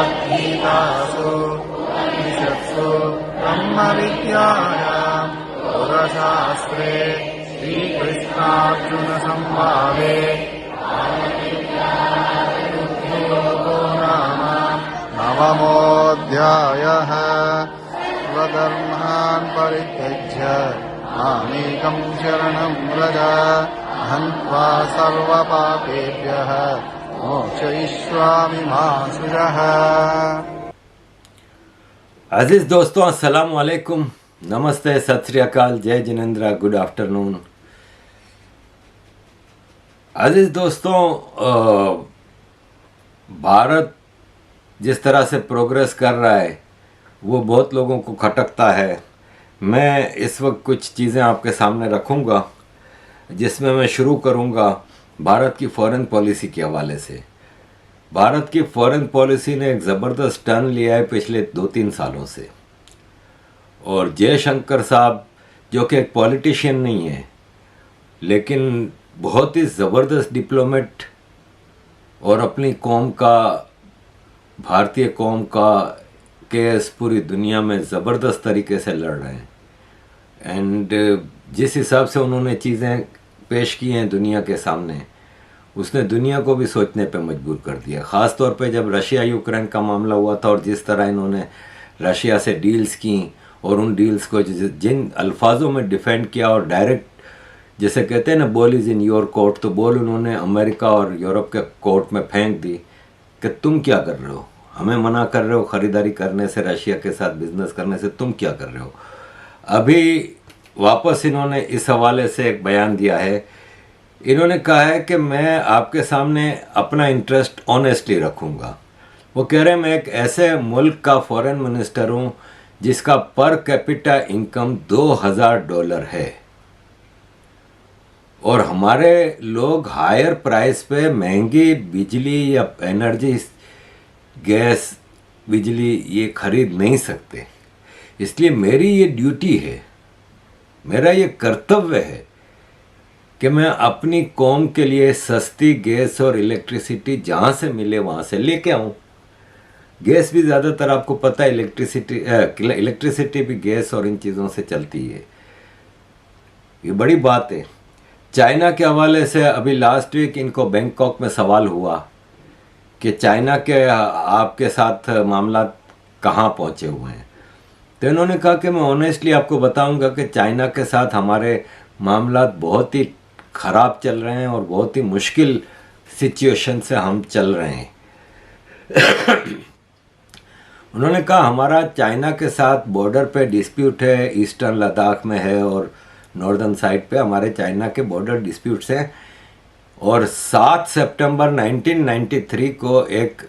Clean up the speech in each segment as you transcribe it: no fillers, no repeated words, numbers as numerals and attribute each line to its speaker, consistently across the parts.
Speaker 1: श्रीमद्भगवद्गीतासु उपनिषत्सु ब्रह्मविद्यायां योगशास्त्रे श्रीकृष्णार्जुनसंवादे योगो नाम नवमोऽध्यायः। स्वधर्मान् परित्यज्य मामेकं शरणं व्रज अहं त्वा सर्वपापेभ्यः मोक्षयिष्यामि मा शुचः।
Speaker 2: अजीज दोस्तों, अस्सलाम वालेकुम, नमस्ते, सत श्री अकाल, जय जिनेंद्र, गुड आफ्टरनून। अजीज दोस्तों, भारत जिस तरह से प्रोग्रेस कर रहा है वो बहुत लोगों को खटकता है। मैं इस वक्त कुछ चीज़ें आपके सामने रखूँगा जिसमें मैं शुरू करूँगा भारत की फॉरेन पॉलिसी के हवाले से। भारत की फॉरेन पॉलिसी ने एक ज़बरदस्त टर्न लिया है पिछले 2-3 सालों से, और जयशंकर साहब जो कि एक पॉलिटिशियन नहीं है लेकिन बहुत ही ज़बरदस्त डिप्लोमेट और अपनी कौम का, भारतीय कौम का केस पूरी दुनिया में ज़बरदस्त तरीके से लड़ रहे हैं। एंड जिस हिसाब से उन्होंने चीज़ें पेश की हैं दुनिया के सामने, उसने दुनिया को भी सोचने पे मजबूर कर दिया। ख़ास तौर पे जब रशिया यूक्रेन का मामला हुआ था और जिस तरह इन्होंने रशिया से डील्स की और उन डील्स को जिन अल्फाजों में डिफेंड किया और डायरेक्ट, जैसे कहते हैं ना, ball is in your court, तो बॉल उन्होंने अमेरिका और यूरोप के कोर्ट में फेंक दी कि तुम क्या कर रहे हो, हमें मना कर रहे हो ख़रीदारी करने से, रशिया के साथ बिजनेस करने से, तुम क्या कर रहे हो। अभी वापस इन्होंने इस हवाले से एक बयान दिया है। इन्होंने कहा है कि मैं आपके सामने अपना इंटरेस्ट ऑनेस्टली रखूँगा। वो कह रहे हैं मैं एक ऐसे मुल्क का फॉरेन मिनिस्टर हूँ जिसका पर कैपिटा इनकम $2000 है, और हमारे लोग हायर प्राइस पे महंगी बिजली या एनर्जी, गैस, बिजली ये खरीद नहीं सकते। इसलिए मेरी ये ड्यूटी है, मेरा ये कर्तव्य है कि मैं अपनी कौम के लिए सस्ती गैस और इलेक्ट्रिसिटी जहाँ से मिले वहाँ से लेके आऊँ। गैस भी ज़्यादातर आपको पता है, इलेक्ट्रिसिटी भी गैस और इन चीज़ों से चलती है। ये बड़ी बात है। चाइना के हवाले से अभी लास्ट वीक इनको बैंकॉक में सवाल हुआ कि चाइना के आपके साथ मामला कहाँ पहुँचे हुए हैं, तो इन्होंने कहा कि मैं ऑनेस्टली आपको बताऊंगा कि चाइना के साथ हमारे मामला बहुत ही ख़राब चल रहे हैं और बहुत ही मुश्किल सिचुएशन से हम चल रहे हैं। उन्होंने कहा हमारा चाइना के साथ बॉर्डर पे डिस्प्यूट है, ईस्टर्न लद्दाख में है और नॉर्दर्न साइड पे हमारे चाइना के बॉर्डर डिस्प्यूट्स हैं। और 7 सितंबर 1993 को एक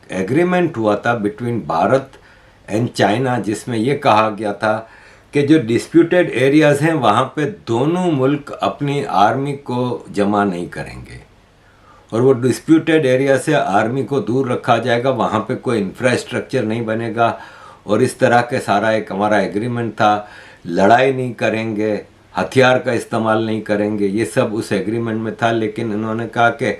Speaker 2: एग्रीमेंट हुआ था बिटवीन भारत एंड चाइना, जिसमें ये कहा गया था कि जो डिस्प्यूटेड एरियाज़ हैं वहाँ पे दोनों मुल्क अपनी आर्मी को जमा नहीं करेंगे और वो डिस्प्यूटेड एरिया से आर्मी को दूर रखा जाएगा, वहाँ पे कोई इंफ्रास्ट्रक्चर नहीं बनेगा और इस तरह के सारा एक हमारा एग्रीमेंट था। लड़ाई नहीं करेंगे, हथियार का इस्तेमाल नहीं करेंगे, ये सब उस एग्रीमेंट में था। लेकिन इन्होंने कहा कि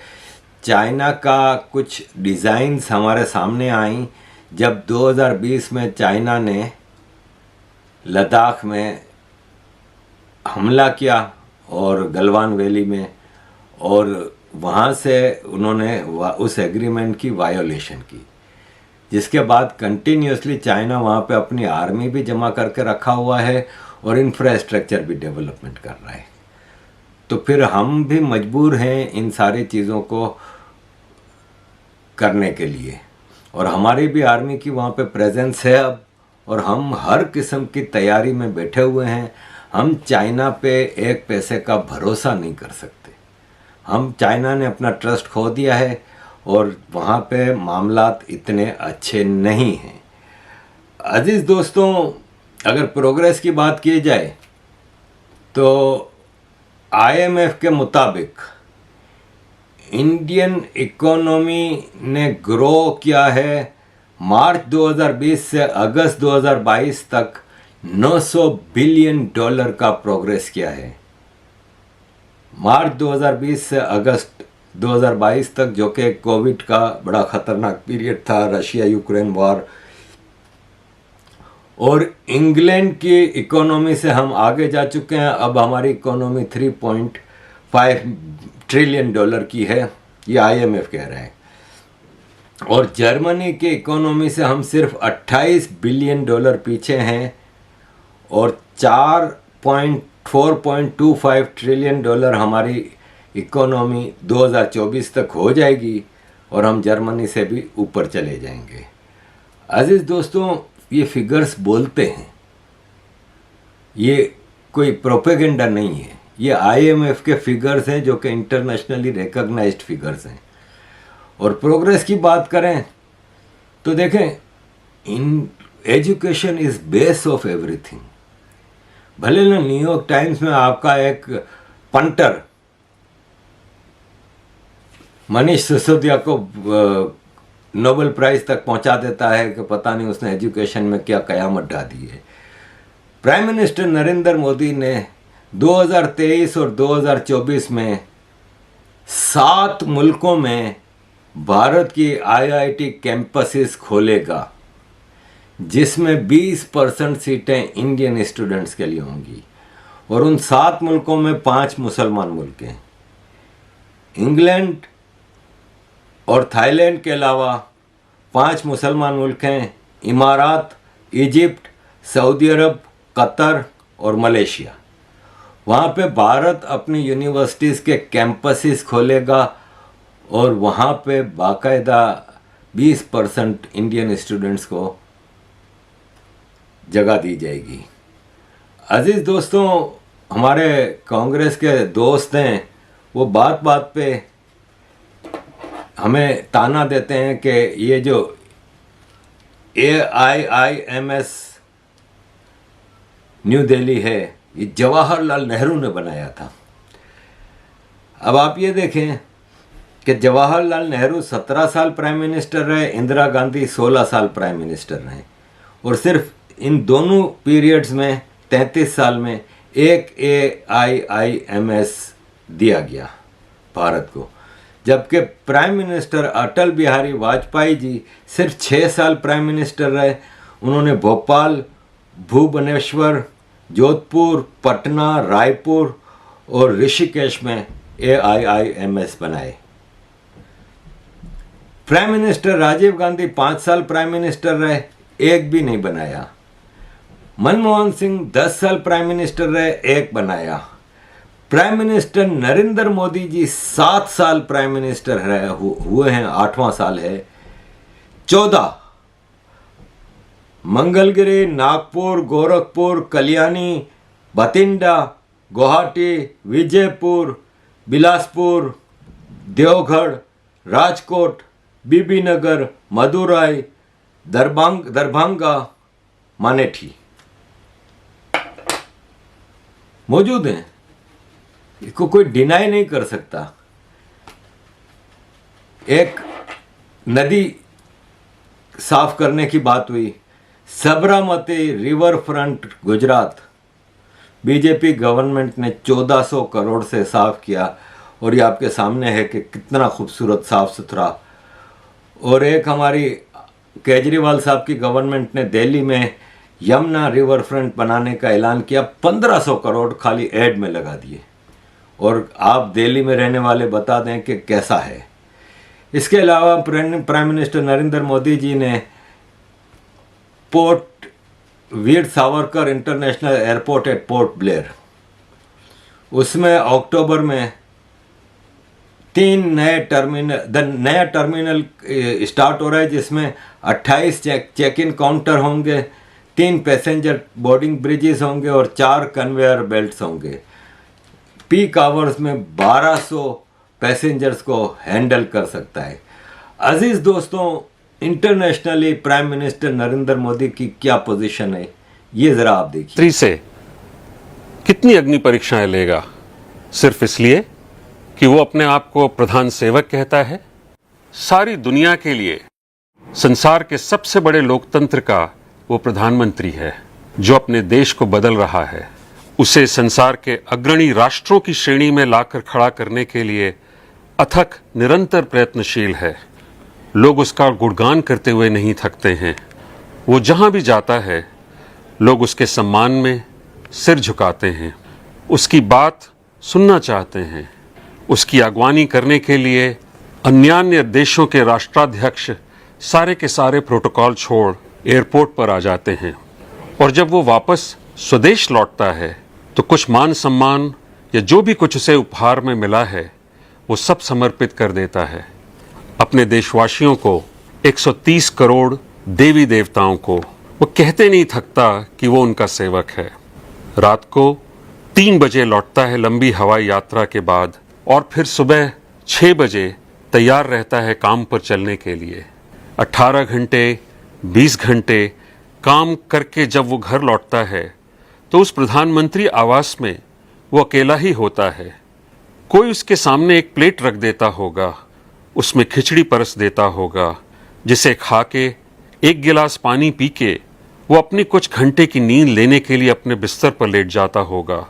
Speaker 2: चाइना का कुछ डिज़ाइंस हमारे सामने आई जब 2020 में चाइना ने लद्दाख में हमला किया और गलवान वैली में, और वहाँ से उन्होंने उस एग्रीमेंट की वायोलेशन की, जिसके बाद कंटिन्यूसली चाइना वहाँ पे अपनी आर्मी भी जमा करके रखा हुआ है और इंफ्रास्ट्रक्चर भी डेवलपमेंट कर रहा है। तो फिर हम भी मजबूर हैं इन सारी चीज़ों को करने के लिए। और हमारी भी आर्मी की वहाँ पे प्रेजेंस है अब, और हम हर किस्म की तैयारी में बैठे हुए हैं। हम चाइना पे एक पैसे का भरोसा नहीं कर सकते। हम चाइना ने अपना ट्रस्ट खो दिया है और वहाँ पे मामलात इतने अच्छे नहीं हैं। अजीज़ दोस्तों, अगर प्रोग्रेस की बात की जाए तो IMF के मुताबिक इंडियन इकोनॉमी ने ग्रो किया है मार्च 2020 से अगस्त 2022 तक $900 बिलियन का प्रोग्रेस किया है। मार्च 2020 से अगस्त 2022 तक, जो कि कोविड का बड़ा खतरनाक पीरियड था, रशिया यूक्रेन वॉर। और इंग्लैंड की इकोनॉमी से हम आगे जा चुके हैं। अब हमारी इकोनॉमी $3.5 ट्रिलियन की है, ये IMF कह रहा है। और जर्मनी की इकोनॉमी से हम सिर्फ $28 बिलियन पीछे हैं, और 4.25 ट्रिलियन हमारी इकोनॉमी 2024 तक हो जाएगी, और हम जर्मनी से भी ऊपर चले जाएंगे। अजीज़ दोस्तों, ये फिगर्स बोलते हैं, ये कोई प्रोपेगेंडा नहीं है। ये IMF के फिगर्स हैं, जो कि इंटरनेशनली रिकॉग्नाइज्ड फिगर्स हैं। और प्रोग्रेस की बात करें तो देखें, in education is base of everything. भले ना न्यूयॉर्क टाइम्स में आपका एक पंटर मनीष सिसोदिया को नोबेल प्राइज तक पहुंचा देता है कि पता नहीं उसने एजुकेशन में क्या कयामत ढा दी है। प्राइम मिनिस्टर नरेंद्र मोदी ने 2023 और 2024 में 7 मुल्कों में भारत की IIT कैंपसेस खोलेगा, जिसमें 20% सीटें इंडियन स्टूडेंट्स के लिए होंगी। और उन 7 मुल्कों में 5 मुसलमान मुल्क हैं। इंग्लैंड और थाईलैंड के अलावा 5 मुसलमान मुल्क हैं: इमारात, इजिप्ट, सऊदी अरब, कतर और मलेशिया। वहाँ पे भारत अपनी यूनिवर्सिटीज़ के कैंपसेस खोलेगा, और वहाँ पे बाकायदा 20% इंडियन स्टूडेंट्स को जगह दी जाएगी। अजीज़ दोस्तों, हमारे कांग्रेस के दोस्त हैं, वो बात बात पे हमें ताना देते हैं कि ये जो AIIMS न्यू दिल्ली है, ये जवाहरलाल नेहरू ने बनाया था। अब आप ये देखें कि जवाहरलाल नेहरू 17 साल प्राइम मिनिस्टर रहे, इंदिरा गांधी 16 साल प्राइम मिनिस्टर रहे, और सिर्फ इन दोनों पीरियड्स में 33 साल में एक AIIMS दिया गया भारत को। जबकि प्राइम मिनिस्टर अटल बिहारी वाजपेयी जी सिर्फ 6 साल प्राइम मिनिस्टर रहे। उन्होंने भोपाल, भुवनेश्वर, जोधपुर, पटना, रायपुर और ऋषिकेश में AIIMS बनाए। प्राइम मिनिस्टर राजीव गांधी 5 साल प्राइम मिनिस्टर रहे, एक भी नहीं बनाया। मनमोहन सिंह 10 साल प्राइम मिनिस्टर रहे, एक बनाया। प्राइम मिनिस्टर नरेंद्र मोदी जी 7 साल प्राइम मिनिस्टर रहे हुए हैं, 8वां साल है, 14। मंगलगिरी, नागपुर, गोरखपुर, कल्याणी, बठिंडा, गुवाहाटी, विजयपुर, बिलासपुर, देवगढ़, राजकोट, बीबीनगर, मदुराई, दरभंगा, मानेठी मौजूद हैं। इसको कोई डिनाई नहीं कर सकता। एक नदी साफ करने की बात हुई, Sabarmati river front Gujarat, BJP government ने 1400 करोड़ से साफ किया, और ये आपके सामने है कि कितना खूबसूरत साफ सुथरा। और एक हमारी केजरीवाल साहब की गवर्नमेंट ने दिल्ली में यमुना रिवर फ्रंट बनाने का ऐलान किया, 1500 करोड़ खाली एड में लगा दिए। और आप दिल्ली में रहने वाले बता दें कि कैसा है। इसके अलावा प्राइम मिनिस्टर नरेंद्र मोदी जी ने port Veer Savarkar international airport at port Blair, उसमें अक्टूबर में 3 नए टर्मिनल स्टार्ट हो रहा है, जिसमें 28 चेक इन काउंटर होंगे, 3 पैसेंजर बोर्डिंग ब्रिजेस होंगे और 4 कन्वेयर बेल्ट्स होंगे। पीक आवर्स में 1200 पैसेंजर्स को हैंडल कर सकता है। अजीज दोस्तों, internationally prime minister Narendra Modi की क्या पोजीशन है, ये जरा आप देखिए।
Speaker 3: स्त्री से कितनी अग्नि परीक्षाएं लेगा, सिर्फ इसलिए कि वो अपने आप को प्रधान सेवक कहता है। सारी दुनिया के लिए संसार के सबसे बड़े लोकतंत्र का वो प्रधानमंत्री है, जो अपने देश को बदल रहा है। उसे संसार के अग्रणी राष्ट्रों की श्रेणी में लाकर खड़ा करने के लिए अथक निरंतर प्रयत्नशील है। लोग उसका गुणगान करते हुए नहीं थकते हैं। वो जहां भी जाता है, लोग उसके सम्मान में सिर झुकाते हैं, उसकी बात सुनना चाहते हैं। उसकी अगवानी करने के लिए अन्यान्य देशों के राष्ट्राध्यक्ष सारे के सारे प्रोटोकॉल छोड़ एयरपोर्ट पर आ जाते हैं, और जब वो वापस स्वदेश लौटता है तो कुछ मान सम्मान या जो भी कुछ उसे उपहार में मिला है, वो सब समर्पित कर देता है। अपने देशवासियों को, 130 करोड़ देवी देवताओं को वो कहते नहीं थकता कि वो उनका सेवक है। रात को 3 बजे लौटता है लंबी हवाई यात्रा के बाद, और फिर सुबह 6 बजे तैयार रहता है काम पर चलने के लिए। 18 घंटे 20 घंटे काम करके जब वो घर लौटता है तो उस प्रधानमंत्री आवास में वो अकेला ही होता है। कोई उसके सामने एक प्लेट रख देता होगा, उसमें खिचड़ी परस देता होगा, जिसे खा के 1 गिलास पानी पी के वो अपनी कुछ घंटे की नींद लेने के लिए अपने बिस्तर पर लेट जाता होगा।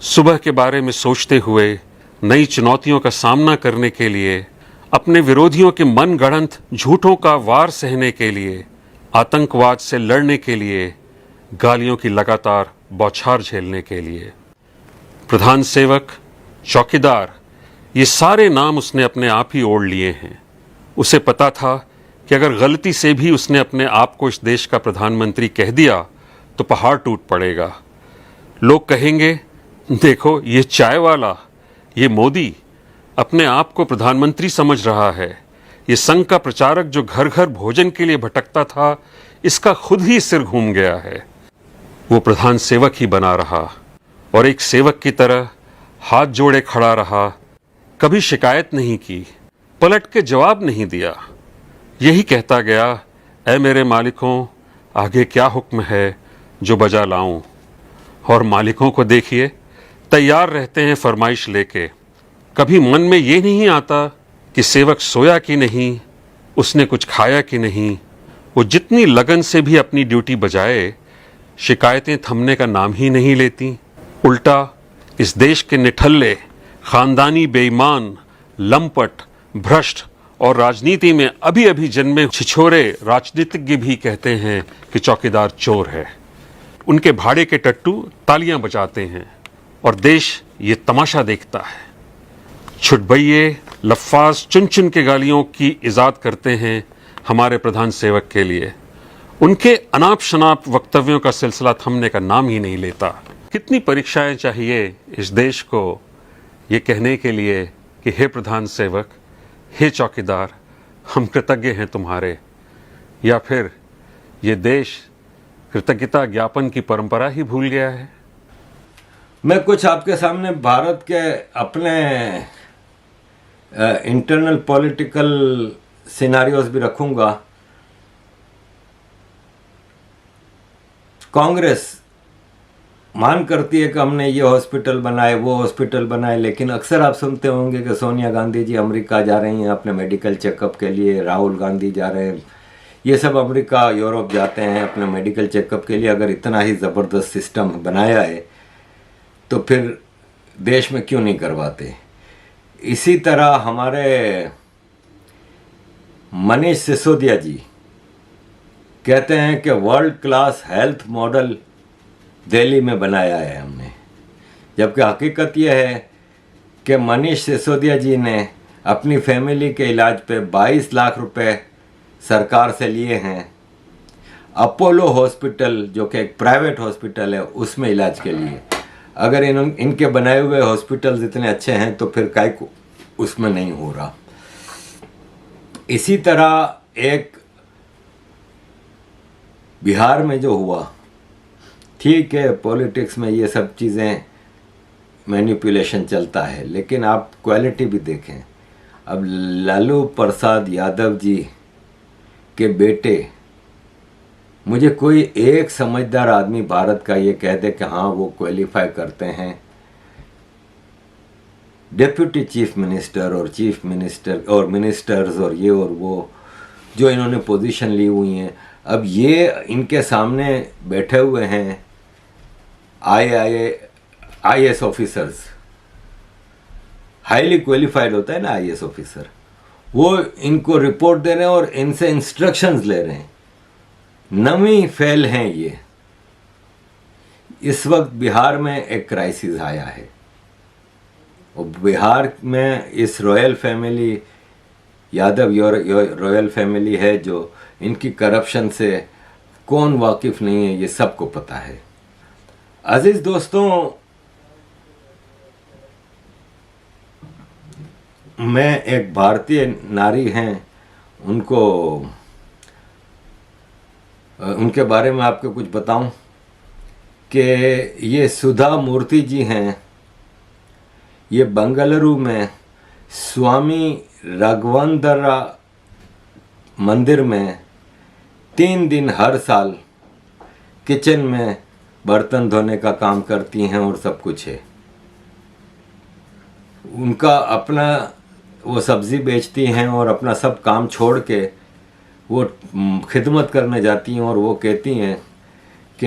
Speaker 3: सुबह के बारे में सोचते हुए, नई चुनौतियों का सामना करने के लिए, अपने विरोधियों के मनगढ़ंत झूठों का वार सहने के लिए, आतंकवाद से लड़ने के लिए, गालियों की लगातार बौछार झेलने के लिए। प्रधान सेवक, चौकीदार, ये सारे नाम उसने अपने आप ही ओढ़ लिए हैं। उसे पता था कि अगर गलती से भी उसने अपने आप को इस देश का प्रधानमंत्री कह दिया तो पहाड़ टूट पड़ेगा। लोग कहेंगे, देखो ये चाय वाला, ये मोदी अपने आप को प्रधानमंत्री समझ रहा है। ये संघ का प्रचारक जो घर घर भोजन के लिए भटकता था, इसका खुद ही सिर घूम गया है। वो प्रधान सेवक ही बना रहा और एक सेवक की तरह हाथ जोड़े खड़ा रहा। कभी शिकायत नहीं की, पलट के जवाब नहीं दिया। यही कहता गया, ऐ मेरे मालिकों, आगे क्या हुक्म है जो बजा लाऊं। और मालिकों को देखिए, तैयार रहते हैं फरमाइश लेके। कभी मन में ये नहीं आता कि सेवक सोया कि नहीं, उसने कुछ खाया कि नहीं। वो जितनी लगन से भी अपनी ड्यूटी बजाए, शिकायतें थमने का नाम ही नहीं लेती। उल्टा इस देश के निठल्ले, खानदानी बेईमान, लंपट, भ्रष्ट और राजनीति में अभी अभी जन्मे छिछोरे राजनीतिज्ञ भी कहते हैं कि चौकीदार चोर है। उनके भाड़े के टट्टू तालियां बजाते हैं और देश ये तमाशा देखता है। छुटभइये लफ्फाज चुन चुन के गालियों की इजाद करते हैं हमारे प्रधान सेवक के लिए। उनके अनाप शनाप वक्तव्यों का सिलसिला थमने का नाम ही नहीं लेता। कितनी परीक्षाएं चाहिए इस देश को ये कहने के लिए कि हे प्रधान सेवक, हे चौकीदार, हम कृतज्ञ हैं तुम्हारे, या फिर ये देश कृतज्ञता ज्ञापन की परंपरा ही भूल गया है।
Speaker 2: मैं कुछ आपके सामने भारत के अपने इंटरनल पॉलिटिकल सिनारियोस भी रखूंगा। कांग्रेस मान करती है कि हमने ये हॉस्पिटल बनाए, वो हॉस्पिटल बनाए, लेकिन अक्सर आप सुनते होंगे कि सोनिया गांधी जी अमेरिका जा रही हैं अपने मेडिकल चेकअप के लिए, राहुल गांधी जा रहे हैं, ये सब अमेरिका यूरोप जाते हैं अपने मेडिकल चेकअप के लिए। अगर इतना ही ज़बरदस्त सिस्टम बनाया है तो फिर देश में क्यों नहीं करवाते। इसी तरह हमारे मनीष सिसोदिया जी कहते हैं कि world class health model Delhi में बनाया है हमने, जबकि हकीकत यह है कि मनीष सिसोदिया जी ने अपनी फैमिली के इलाज पे 22 लाख रुपए सरकार से लिए हैं। अपोलो हॉस्पिटल जो कि एक प्राइवेट हॉस्पिटल है, उसमें इलाज के लिए। अगर इनके बनाए हुए हॉस्पिटल्स इतने अच्छे हैं तो फिर काय को उसमें नहीं हो रहा। इसी तरह एक बिहार में जो हुआ, ठीक है पॉलिटिक्स में ये सब चीज़ें मैनिपुलेशन चलता है, लेकिन आप क्वालिटी भी देखें। अब लालू प्रसाद यादव जी के बेटे, मुझे कोई एक समझदार आदमी भारत का ये कह दे कि हाँ वो क्वालिफाई करते हैं डिप्यूटी चीफ मिनिस्टर और चीफ मिनिस्टर और मिनिस्टर्स और ये और वो जो इन्होंने पोजीशन ली हुई हैं। अब ये इनके सामने बैठे हुए हैं IAS ऑफिसर्स, हाईली क्वालिफाइड होता है ना IAS ऑफिसर, वो इनको रिपोर्ट दे रहे हैं और इनसे इंस्ट्रक्शंस ले रहे हैं। नवी फैल हैं ये। इस वक्त बिहार में एक क्राइसिस आया है और बिहार में इस royal family, Yadav royal family है जो इनकी करप्शन से कौन वाकिफ नहीं है, ये सबको पता है। अजीज दोस्तों, मैं एक भारतीय नारी हैं, उनके बारे में आपको कुछ बताऊं कि ये सुधा मूर्ति जी हैं। ये बेंगलुरु में स्वामी राघवेंद्र मंदिर में 3 दिन हर साल किचन में बर्तन धोने का काम करती हैं और सब कुछ है। उनका अपना वो सब्ज़ी बेचती हैं और अपना सब काम छोड़ के वो खिदमत करने जाती हैं और वो कहती हैं कि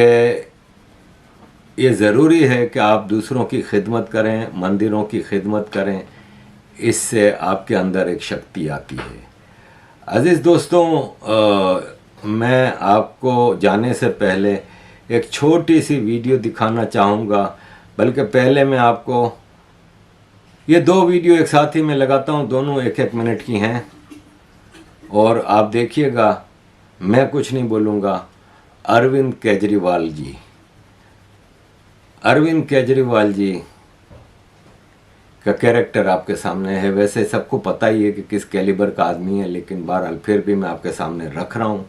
Speaker 2: ये ज़रूरी है कि आप दूसरों की खिदमत करें, मंदिरों की खिदमत करें, इससे आपके अंदर एक शक्ति आती है। अज़ीज़ दोस्तों, मैं आपको जाने से पहले एक छोटी सी वीडियो दिखाना चाहूँगा, बल्कि पहले मैं आपको ये 2 वीडियो एक साथ ही मैं लगाता हूँ, दोनों 1-1 मिनट की हैं और आप देखिएगा, मैं कुछ नहीं बोलूँगा। अरविंद केजरीवाल जी का कैरेक्टर आपके सामने है। वैसे सबको पता ही है कि किस कैलिबर का आदमी है, लेकिन बहरहाल फिर भी मैं आपके सामने रख रहा हूँ।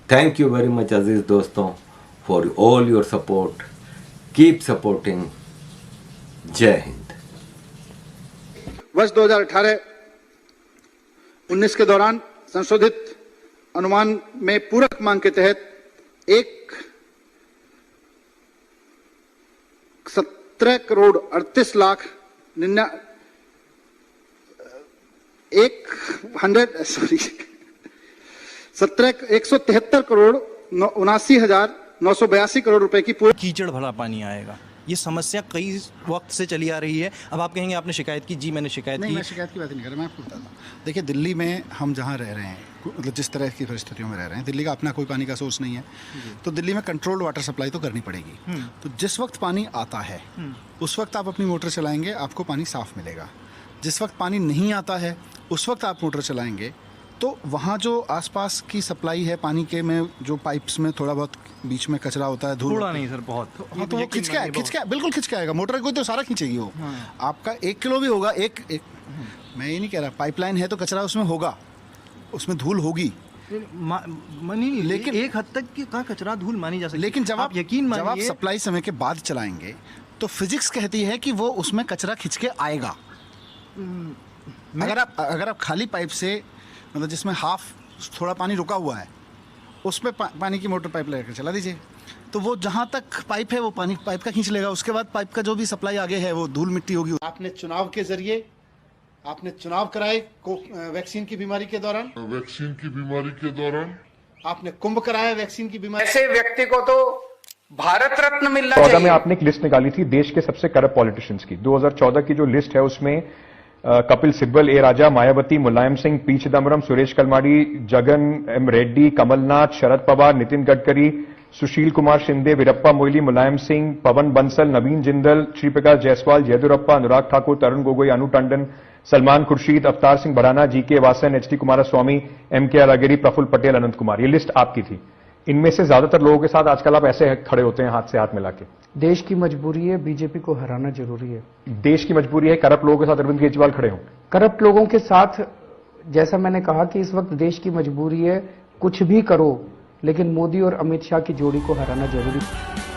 Speaker 2: थैंक यू वेरी मच अजीज़ दोस्तों for all your support. Keep supporting. जय हिंद।
Speaker 4: वर्ष 2018-19 के दौरान संशोधित अनुमान में पूरक मांग के तहत 17 करोड़ 38 लाख 173 करोड़ 79,982 करोड़ रुपए की पूरी
Speaker 5: कीचड़ भरा पानी आएगा। ये समस्या कई वक्त से चली आ रही है। अब आप कहेंगे आपने शिकायत की, जी मैंने शिकायत की।
Speaker 4: मैं शिकायत की बात नहीं कर रहा, मैं आपको बताता हूँ। देखिए, दिल्ली में हम जहाँ रह रहे हैं, मतलब जिस तरह की परिस्थितियों में रह रहे हैं, दिल्ली का अपना कोई पानी का सोर्स नहीं है, तो दिल्ली में कंट्रोल्ड वाटर सप्लाई तो करनी पड़ेगी। तो जिस वक्त पानी आता है उस वक्त आप अपनी मोटर चलाएंगे, आपको पानी साफ मिलेगा। जिस वक्त पानी नहीं आता है उस वक्त आप मोटर चलाएंगे तो वहाँ जो आसपास की सप्लाई है पानी के में, जो पाइप्स में थोड़ा बहुत बीच में कचरा होता है, धूल,
Speaker 5: थोड़ा नहीं सर, बहुत।
Speaker 4: हाँ, तो वो खिंच के बिल्कुल खिंच के आएगा। मोटर कोई तो सारा खींचेगी वो। आपका 1 किलो भी होगा, एक मैं ये नहीं कह रहा, पाइपलाइन है तो कचरा उसमें होगा, उसमें धूल होगी,
Speaker 5: नहीं, लेकिन एक हद तक की कहाँ कचरा धूल मानी जा सकती है।
Speaker 4: लेकिन जब आप
Speaker 5: मानिए,
Speaker 4: सप्लाई समय के बाद चलाएंगे तो फिजिक्स कहती है कि वो उसमें कचरा खिंच के आएगा। अगर आप खाली पाइप से, मतलब जिसमें हाफ थोड़ा पानी रुका हुआ है, उसमें पानी की मोटर पाइप लेकर चला दीजिए, तो वो जहाँ तक पाइप है वो पानी पाइप का खींच लेगा। उसके बाद पाइप का जो भी सप्लाई आगे है वो धूल मिट्टी होगी। आपने चुनाव के जरिए आपने चुनाव कराए वैक्सीन की बीमारी के दौरान आपने कुंभ कराया वैक्सीन की बीमारी।
Speaker 6: ऐसे व्यक्ति को तो भारत रत्न मिलना
Speaker 7: 2014
Speaker 6: चाहिए।
Speaker 7: में आपने एक लिस्ट निकाली थी देश के सबसे करप्ट पॉलिटिशियंस की। 2014 की जो लिस्ट है उसमें Kapil Sibal, A Raja, Mayawati, Mulayam Singh, P Chidambaram, Suresh Kalmadi, Jagan M Reddy, Kamalnath, Sharad Pawar, Nitin Gadkari, Sushil Kumar Shinde, Veerappa Moily, Mulayam Singh, Pawan Bansal, Naveen Jindal, Sriprakash Jaiswal, Yeddyurappa, Anurag Thakur, Tarun Gogoi, Anu Tandon, Salman Khurshid, Avtar Singh Bhadana, G K Vasan, H D Kumaraswamy, M K Alagiri, Praful Patel, अनंत कुमार। ये लिस्ट आपकी थी। इनमें से ज्यादातर लोगों के साथ आजकल आप ऐसे खड़े होते हैं हाथ से हाथ मिला के।
Speaker 8: देश की मजबूरी है, बीजेपी को हराना जरूरी है।
Speaker 7: देश की मजबूरी है, करप्ट लोगों के साथ अरविंद केजरीवाल खड़े हों।
Speaker 8: करप्ट लोगों के साथ, जैसा मैंने कहा कि इस वक्त देश की मजबूरी है, कुछ भी करो लेकिन मोदी और अमित शाह की जोड़ी को हराना जरूरी है।